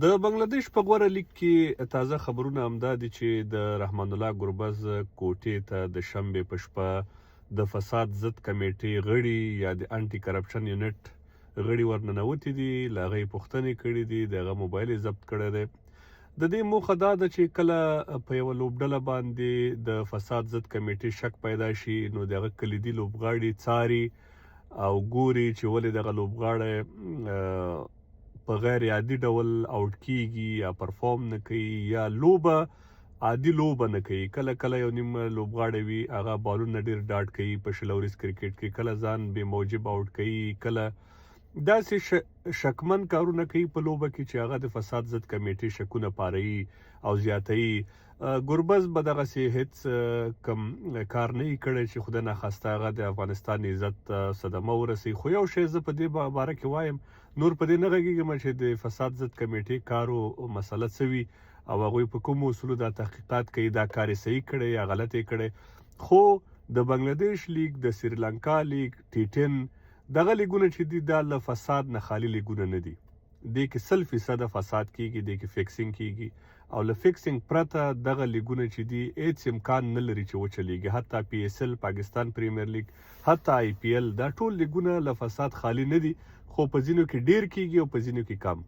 د بنگلاديش په غوره لیګ کې تازه خبرونه همدا دي چې د رحمان الله ګربز کوټې ته د شنبې په شپه د فساد ضد کمیټې غړي یا د انټي کرپشن یونټ غړي ورننوتي دي، له هغه یې پوښتنې کړي دي، د هغه موبایل یې ضبط کړی دی. د دې موخه دا ده چې کله په یوه لوبډله باندې د فساد ضد کمیټې شک پیدا شي، نو د هغه کلیدي لوبغاړي څاري او ګوري چې ولې دغه لوبغاړی په غیر عادي ډول آوټ کیږي یا پرفارم نه کوي یا عادي لوبه نه کوي. کله کله یو نیم لوبغاړی وي هغه بالونه ډېر ډاډ کوي په شلوریز کرکټ کې، کله ځان بې موجب آوټ کوي، کله داسې شکمن کارونه کوي په لوبه کې چې هغه د فساد ضد کمیټې شکونه پاروي او زیاتوي. ګربز به دغسې هیڅ کم کار نه یې کړی چې خدای ناخواسته هغه د افغانستان عزت ته صدمه ورسوي. خو یو شی زه په دې باره کې وایم، نور په دې نه غږېږم چې د فساد ضد کمیټې کارو مسله څه وي او هغوی په کومو اصولو دا تحقیقات کوي، دا کار یې صحیح کړی یا غلط یې کړی. خو د بنگلاديش لیګ، د سریلانکا لیګ، ټي10 دغه لیګونه چې دي دا له فساد نه خالي لیګونه نه دي. دې کې 100% فساد کیږي، دې کې فکسینګ کیږي او له فکسینګ پرته دغه لیګونه چې دي هیڅ امکان نه لري چې وچلیږي. حتی PSL پاکستان پریمیر لیګ، حتی IPL، دا ټول لیګونه له فساد خالي نه دي، خو په ځینو کې ډیر کیږي او په ځینو کې کم.